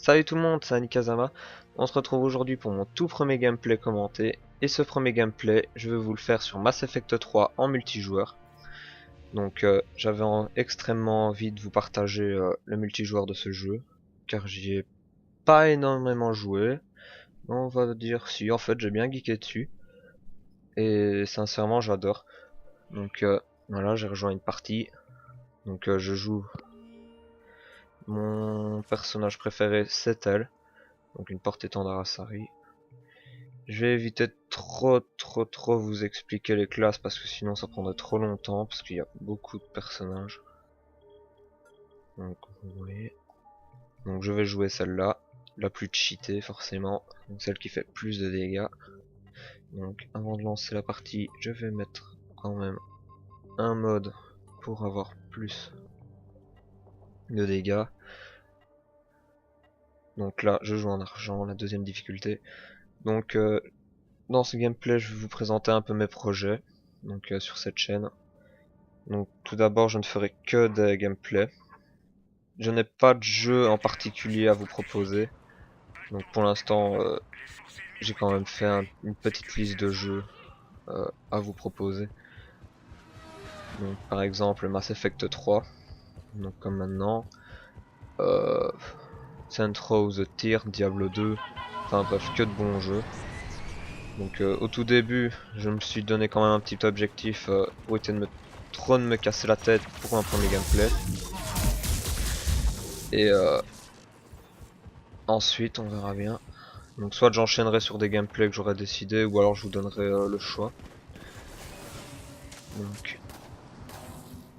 Salut tout le monde, c'est Anikazama. On se retrouve aujourd'hui pour mon tout premier gameplay commenté. Et ce premier gameplay, je vais vous le faire sur Mass Effect 3 en multijoueur. Donc j'avais extrêmement envie de vous partager le multijoueur de ce jeu. Car j'y ai pas énormément joué. On va dire si, en fait j'ai bien geeké dessus. Et sincèrement j'adore. Donc voilà, j'ai rejoint une partie. Donc je joue... Mon personnage préféré c'est elle. Donc une porte-étendard Asari. Je vais éviter de trop vous expliquer les classes parce que sinon ça prendrait trop longtemps parce qu'il y a beaucoup de personnages. Donc vous voyez. Donc je vais jouer celle-là, la plus cheatée forcément, donc celle qui fait plus de dégâts. Donc avant de lancer la partie, je vais mettre quand même un mode pour avoir plus de dégâts. Donc là je joue en argent, la deuxième difficulté. Donc dans ce gameplay je vais vous présenter un peu mes projets donc sur cette chaîne. Donc tout d'abord je ne ferai que des gameplays. Je n'ai pas de jeu en particulier à vous proposer. Donc pour l'instant j'ai quand même fait une petite liste de jeux à vous proposer. Donc par exemple Mass Effect 3. Donc comme maintenant. Saints Row The Tier, Diablo 2. Enfin bref, que de bons jeux. Donc au tout début je me suis donné quand même un petit objectif pour éviter de trop de me casser la tête pour un premier gameplay. Et ensuite on verra bien. Donc soit j'enchaînerai sur des gameplays que j'aurais décidé, ou alors je vous donnerai le choix. Donc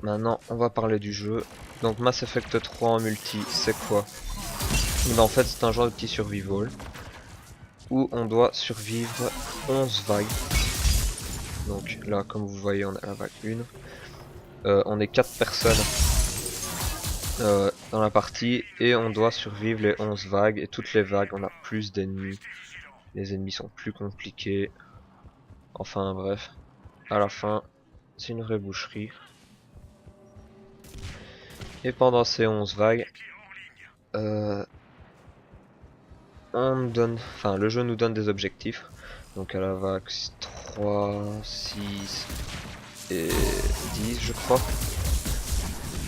maintenant on va parler du jeu. Donc Mass Effect 3 en multi, c'est quoi? Ben, en fait c'est un genre de petit survival où on doit survivre 11 vagues. Donc là comme vous voyez on a la vague 1. On est 4 personnes dans la partie et on doit survivre les 11 vagues, et toutes les vagues on a plus d'ennemis. Les ennemis sont plus compliqués. Enfin bref, à la fin c'est une vraie boucherie. Et pendant ces 11 vagues, le jeu nous donne des objectifs. Donc à la vague 3, 6 et 10 je crois.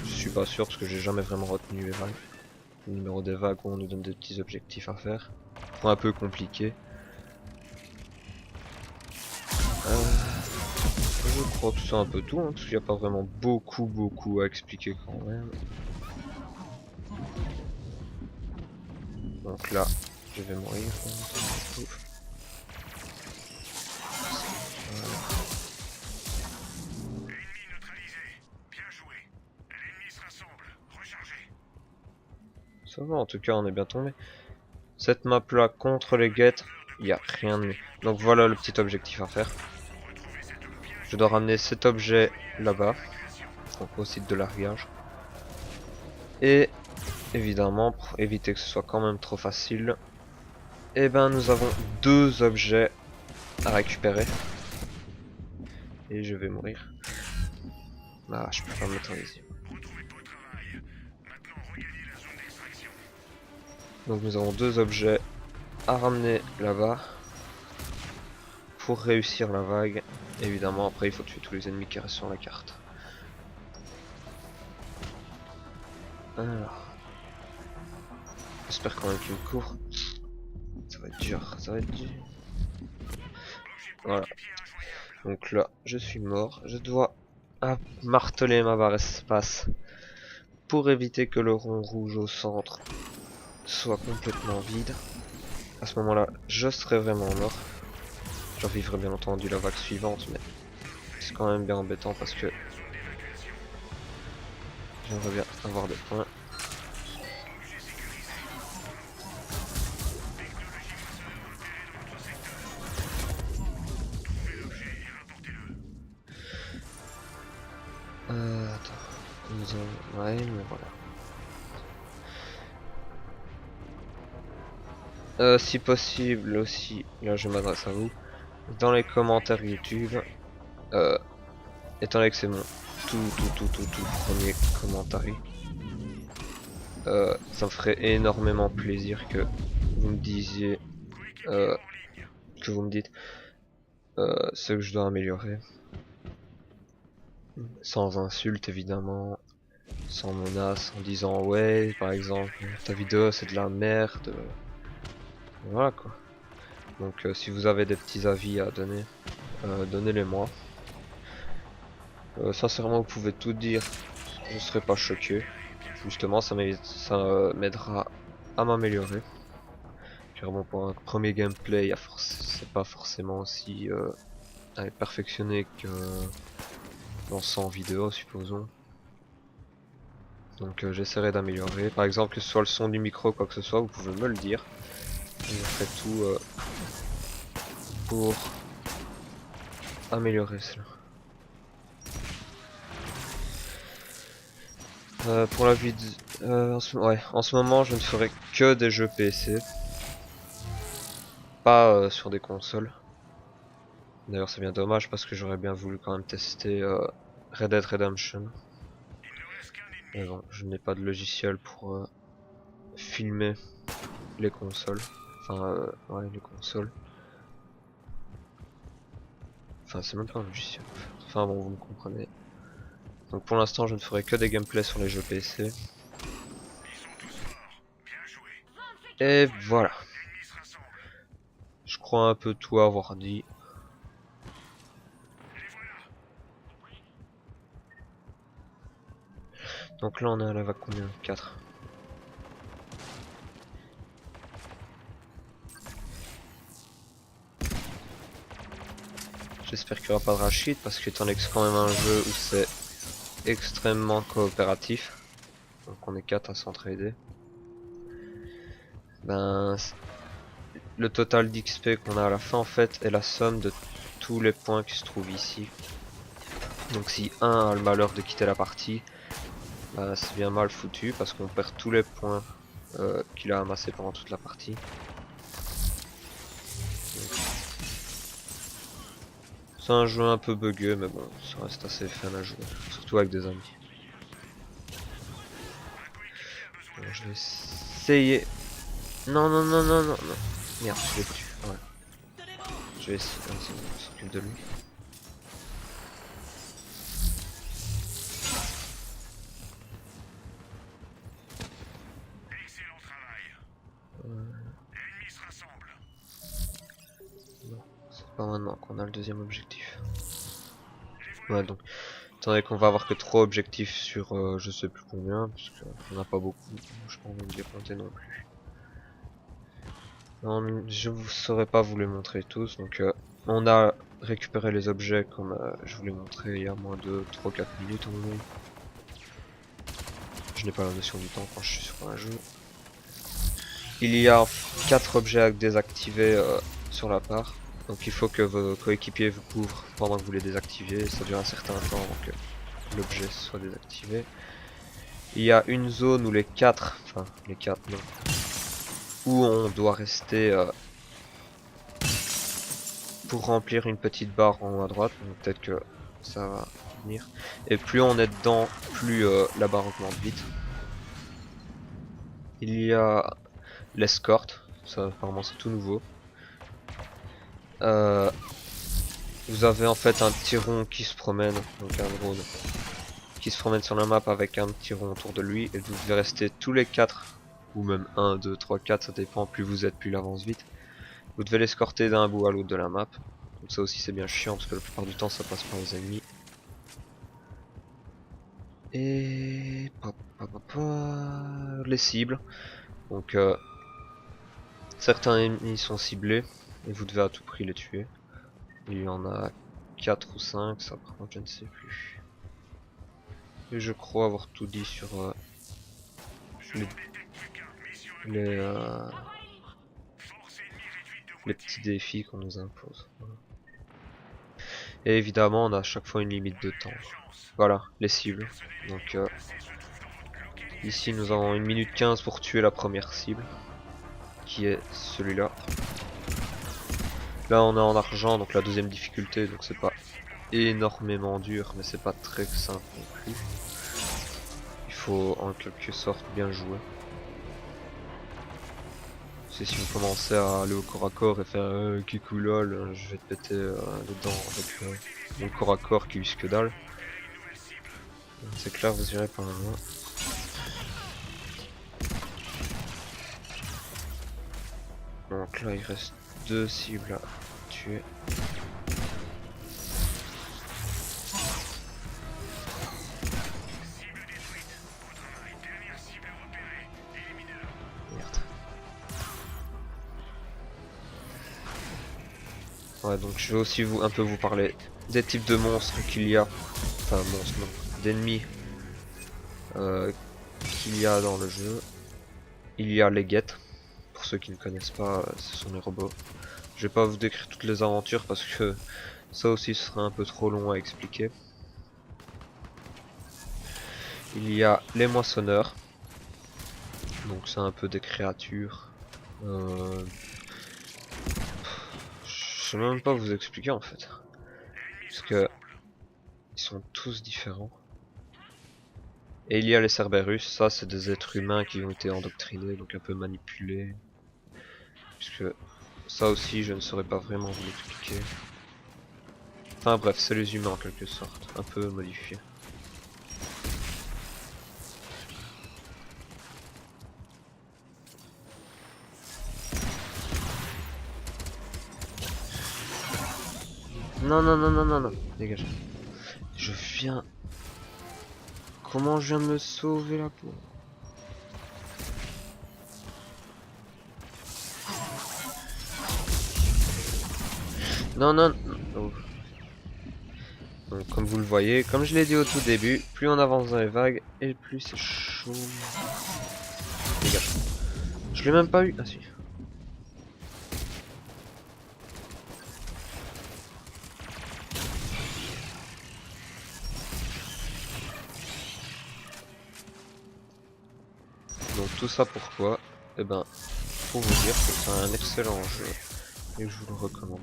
Je suis pas sûr parce que j'ai jamais vraiment retenu les vagues. Le numéro des vagues où on nous donne des petits objectifs à faire. Un peu compliqué. Je crois que c'est un peu tout, hein, parce qu'il n'y a pas vraiment beaucoup à expliquer quand même. Donc là, je vais mourir. Voilà. Ça va, en tout cas, on est bien tombé. Cette map là contre les guettes, il n'y a rien de mieux. Donc voilà le petit objectif à faire. Je dois ramener cet objet là-bas, donc au site de largage. Et évidemment, pour éviter que ce soit quand même trop facile, et ben nous avons deux objets à récupérer. Et je vais mourir. Ah, je peux pas me mettre en visible. Donc nous avons deux objets à ramener là-bas pour réussir la vague. Évidemment, après il faut tuer tous les ennemis qui restent sur la carte. Alors, j'espère quand même qu'il me court. Ça va être dur, ça va être dur. Voilà. Donc là, je suis mort. Je dois marteler ma barre espace pour éviter que le rond rouge au centre soit complètement vide. À ce moment-là, je serai vraiment mort. J'en vivrai bien entendu la vague suivante, mais c'est quand même bien embêtant parce que j'aimerais bien avoir des points. Attends, ouais, mais voilà. Si possible aussi, là je m'adresse à vous, dans les commentaires YouTube, étant donné que c'est mon tout premier commentaire, ça me ferait énormément plaisir que vous me disiez, que vous me dites ce que je dois améliorer. Sans insulte évidemment, sans menace, en disant ouais par exemple ta vidéo c'est de la merde. Voilà quoi. Donc si vous avez des petits avis à donner, donnez-les moi. Sincèrement vous pouvez tout dire, je serai pas choqué. Justement ça m'aidera à m'améliorer. Car bon pour un premier gameplay c'est pas forcément aussi perfectionné que dans 100 vidéos supposons. Donc j'essaierai d'améliorer. Par exemple que ce soit le son du micro quoi que ce soit, vous pouvez me le dire. Et je ferai tout pour améliorer cela. Pour la vidéo, en ce moment je ne ferai que des jeux PC, pas sur des consoles. D'ailleurs c'est bien dommage parce que j'aurais bien voulu quand même tester Red Dead Redemption. Mais bon, je n'ai pas de logiciel pour filmer les consoles. Enfin, ouais, les consoles. Enfin, c'est même pas un logiciel. Enfin bon, vous me comprenez. Donc pour l'instant, je ne ferai que des gameplays sur les jeux PC. Et voilà. Je crois un peu tout avoir dit. Donc là, on est à la vague combien? 4. J'espère qu'il n'y aura pas de rachid parce qu'étant donné que c'est quand même un jeu où c'est extrêmement coopératif. Donc on est 4 à s'entraider. Ben, le total d'XP qu'on a à la fin en fait est la somme de tous les points qui se trouvent ici. Donc si un a le malheur de quitter la partie, bah, c'est bien mal foutu parce qu'on perd tous les points qu'il a amassés pendant toute la partie. C'est un jeu un peu bugueux mais bon, ça reste assez fun à jouer, surtout avec des amis. Bon, je vais essayer... Non non non non non non. Merde, je l'ai tué. Ouais. Je vais essayer, on s'occupe de lui. Non, c'est pas maintenant qu'on a le deuxième objectif. Ouais, donc, étant donné qu'on va avoir que 3 objectifs sur je sais plus combien, parce qu'on a pas beaucoup, je pense pas les compter non plus. Non, je vous saurais pas vous les montrer tous, donc on a récupéré les objets comme je vous l'ai montré il y a moins de 3-4 minutes en gros. Je n'ai pas la notion du temps quand je suis sur un jeu. Il y a 4 objets à désactiver sur la part. Donc il faut que vos coéquipiers vous couvrent pendant que vous les désactivez. Ça dure un certain temps avant que l'objet soit désactivé. Il y a une zone où les 4, enfin les 4 non, où on doit rester pour remplir une petite barre en haut à droite. Donc peut-être que ça va venir. Et plus on est dedans, plus la barre augmente vite. Il y a l'escorte, ça apparemment c'est tout nouveau. Vous avez en fait un petit rond qui se promène, donc un drone qui se promène sur la map avec un petit rond autour de lui, et vous devez rester tous les 4, ou même 1, 2, 3, 4, ça dépend, plus vous êtes, plus il avance vite. Vous devez l'escorter d'un bout à l'autre de la map, donc ça aussi c'est bien chiant parce que la plupart du temps ça passe par les ennemis. Et les cibles, donc certains ennemis sont ciblés, et vous devez à tout prix les tuer. Il y en a 4 ou 5, ça par contre je ne sais plus. Et je crois avoir tout dit sur les, les petits défis qu'on nous impose. Voilà. Et évidemment on a à chaque fois une limite de temps. Voilà, les cibles. Donc ici nous avons 1 minute 15 pour tuer la première cible, qui est celui-là. Là on est en argent, donc la deuxième difficulté, donc c'est pas énormément dur, mais c'est pas très simple non plus. Il faut en quelque sorte bien jouer. C'est si vous commencez à aller au corps à corps et faire kikou lol, je vais te péter les dents avec mon corps à corps qui use que dalle. C'est clair, vous irez par là. Donc là il reste 2 cibles à tuer. Merde. Ouais, donc je vais aussi un peu vous parler des types de monstres qu'il y a. Enfin monstres non, d'ennemis qu'il y a dans le jeu. Il y a les guettes. Pour ceux qui ne connaissent pas, ce sont les robots. Je vais pas vous décrire toutes les aventures parce que ça aussi ce serait un peu trop long à expliquer. Il y a les moissonneurs. Donc c'est un peu des créatures. Je sais même pas vous expliquer en fait. Parce que ils sont tous différents. Et il y a les Cerberus, ça c'est des êtres humains qui ont été endoctrinés, donc un peu manipulés. Puisque ça aussi je ne saurais pas vraiment vous l'expliquer. Enfin bref, c'est les humains en quelque sorte, un peu modifiés. Non, non, non, non, non, non, dégage. Je viens... Comment je viens de me sauver la peau? Non, non, oh. Donc comme vous le voyez, comme je l'ai dit au tout début, plus on avance dans les vagues, et plus c'est chaud. Dégage. Je l'ai même pas eu. Ah si. Donc tout ça pourquoi? Eh ben, pour vous dire que c'est un excellent jeu et que je vous le recommande.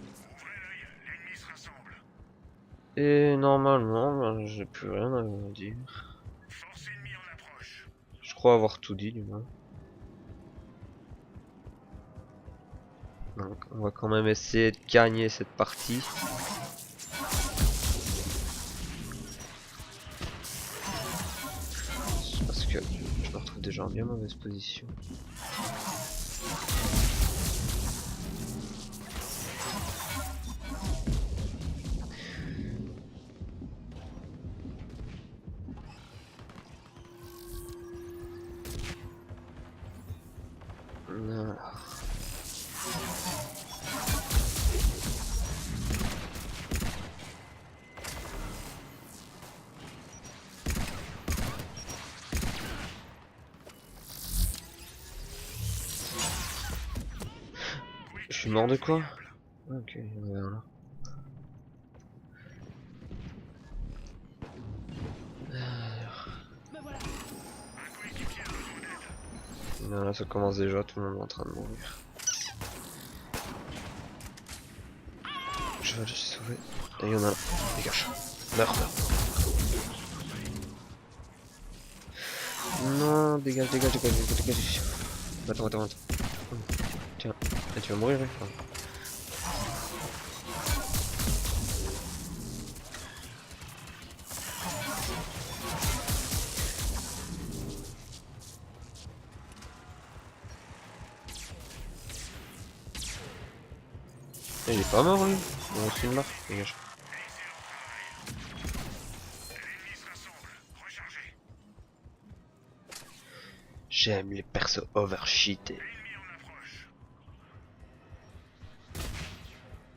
Et normalement, ben, j'ai plus rien à vous dire. Je crois avoir tout dit du moins. Donc on va quand même essayer de gagner cette partie. Parce que je me retrouve déjà en bien mauvaise position. Alors. Je suis mort de quoi? Ok, il y en a un là. Non, là ça commence déjà, tout le monde est en train de mourir. Je vais aller sauver. Et il y en a un. Dégage. Meurs, meurs. Non, dégage, dégage, dégage, dégage, dégage. Attends, attends, attends. Tiens, et tu vas mourir, hein. Il est pas mort lui. Bon, c'est une marque, dégage. J'aime les persos overcheatés.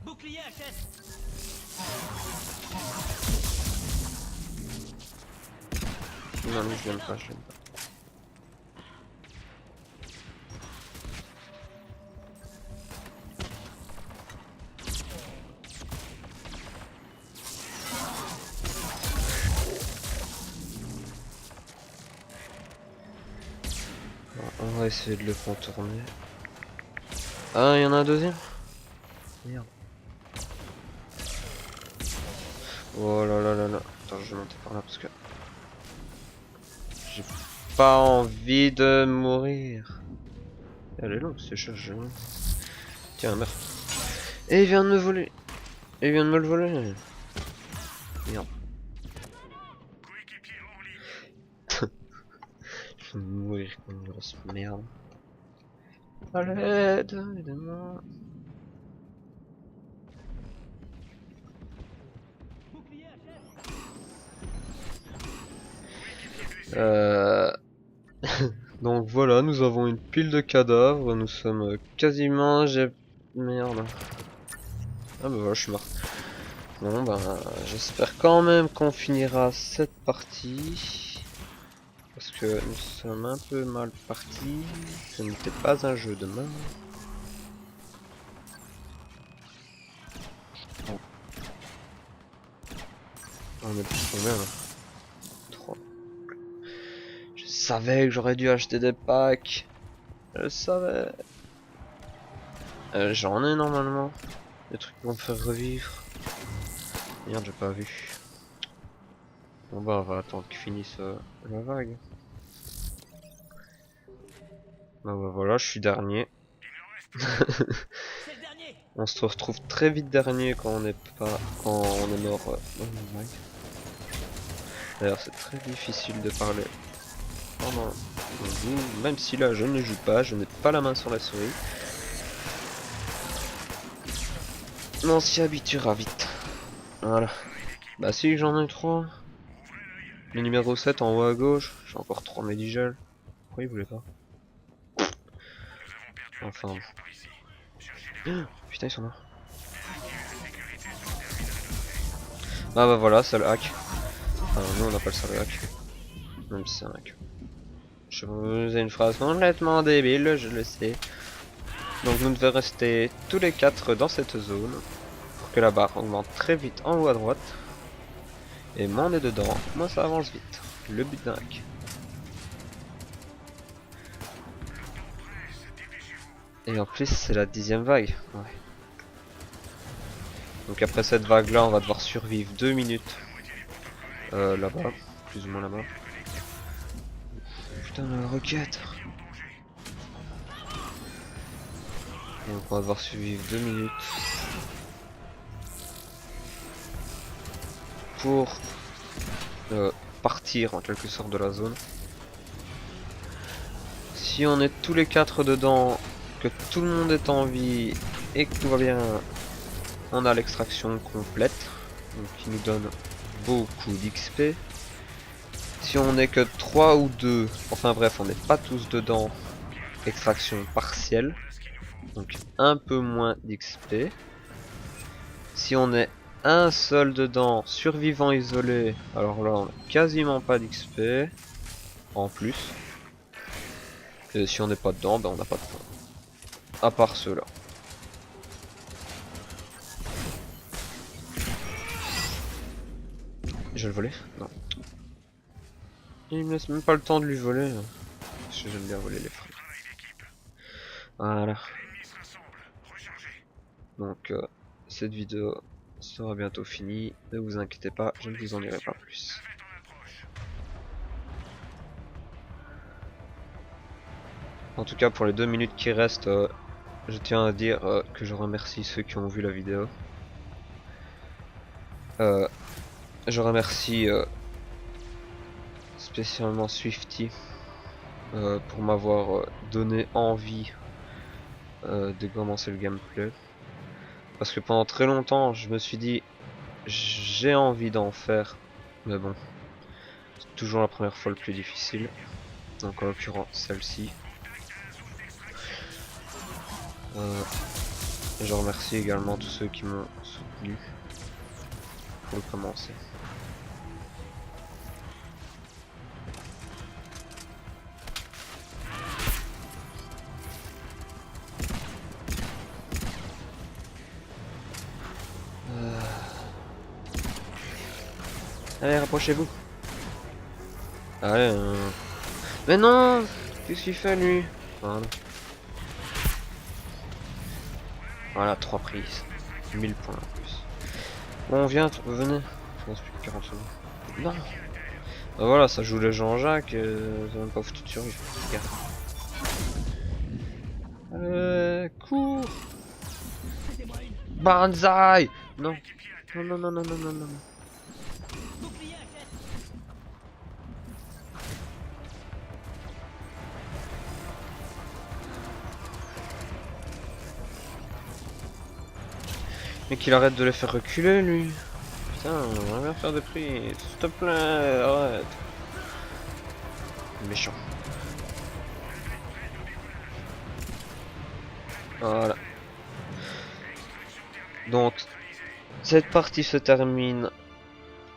Bouclier à caisse. Non, mais je l'aime pas, je l'aime pas. On va essayer de le contourner. Ah, il y en a un deuxième? Merde. Oh là là là là. Attends, je vais monter par là parce que... J'ai pas envie de mourir. Elle est longue, c'est chargé. Tiens, merde. Et il vient de me voler. Il vient de me le voler. Merde. Je vais mourir comme une grosse merde. À l'aide, aidez-moi. Donc voilà, nous avons une pile de cadavres, nous sommes quasiment... Merde. Ah bah voilà, je suis mort. Bon bah, j'espère quand même qu'on finira cette partie. Parce que nous sommes un peu mal partis. Ce n'était pas un jeu de main. Oh. On est plus combien là? 3. Je savais que j'aurais dû acheter des packs. Je le savais. J'en ai normalement. Des trucs qui vont me faire revivre. Merde, j'ai pas vu. Bon bah on va attendre qu'il finisse la vague. Bah voilà, je suis dernier. On se retrouve très vite dernier quand on est mort dans une vague. D'ailleurs c'est très difficile de parler pendant vous, même si là je ne joue pas, je n'ai pas la main sur la souris. Mais on s'y habituera vite. Voilà. Bah si j'en ai 3. Le numéro 7 en haut à gauche, j'ai encore 3 médigels. Pourquoi il voulait pas? Enfin. Putain ils sont là. Ah bah voilà, c'est le hack. Enfin nous on appelle ça le hack. Même si c'est un hack. Je vous ai une phrase complètement débile, je le sais. Donc nous devons rester tous les 4 dans cette zone. Pour que la barre augmente très vite en haut à droite. Et moins on est dedans, moins ça avance vite. Le but d'un hack. Et en plus c'est la 10e vague. Ouais. Donc après cette vague là on va devoir survivre 2 minutes. Là-bas. Plus ou moins là-bas. Putain la roquette. Donc on va devoir survivre 2 minutes. Pour partir en quelque sorte de la zone. Si on est tous les 4 dedans, que tout le monde est en vie et que tout va bien, on a l'extraction complète, donc qui nous donne beaucoup d'XP. Si on n'est que 3 ou 2, enfin bref, on n'est pas tous dedans, extraction partielle, donc un peu moins d'XP. Si on est un seul dedans, survivant isolé, alors là on a quasiment pas d'XP en plus. Et si on n'est pas dedans, ben on n'a pas de points. À part ceux-là. Je vais le voler? Non. Il me laisse même pas le temps de lui voler. Parce que j'aime bien voler les fruits. Voilà. Donc cette vidéo sera bientôt finie. Ne vous inquiétez pas, je ne vous en dirai pas plus. En tout cas pour les 2 minutes qui restent, je tiens à dire que je remercie ceux qui ont vu la vidéo. Je remercie spécialement Swifty pour m'avoir donné envie de commencer le gameplay. Parce que pendant très longtemps je me suis dit j'ai envie d'en faire, mais bon, c'est toujours la première fois le plus difficile. Donc en l'occurrence celle-ci. Je remercie également tous ceux qui m'ont soutenu pour le commencer. Allez, rapprochez-vous. Allez. Mais non! Qu'est-ce qu'il fait lui? Voilà, 3 prises. 1000 points en plus. Bon, viens, venez. Je pense plus que 40 secondes. Non! Bah voilà, ça joue les Jean-Jacques, ça même pas foutu de survivre. Regarde. cours. Banzai. Non. Non, non, non, non, non, non, non. Mais qu'il arrête de les faire reculer, lui. Putain, on va bien faire des prix. S'il te plaît, arrête. Méchant. Voilà. Donc, cette partie se termine.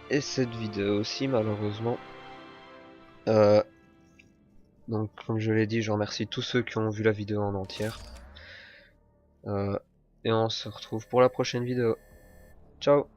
Et cette vidéo aussi, malheureusement. Donc, comme je l'ai dit, je remercie tous ceux qui ont vu la vidéo en entière. Et on se retrouve pour la prochaine vidéo. Ciao!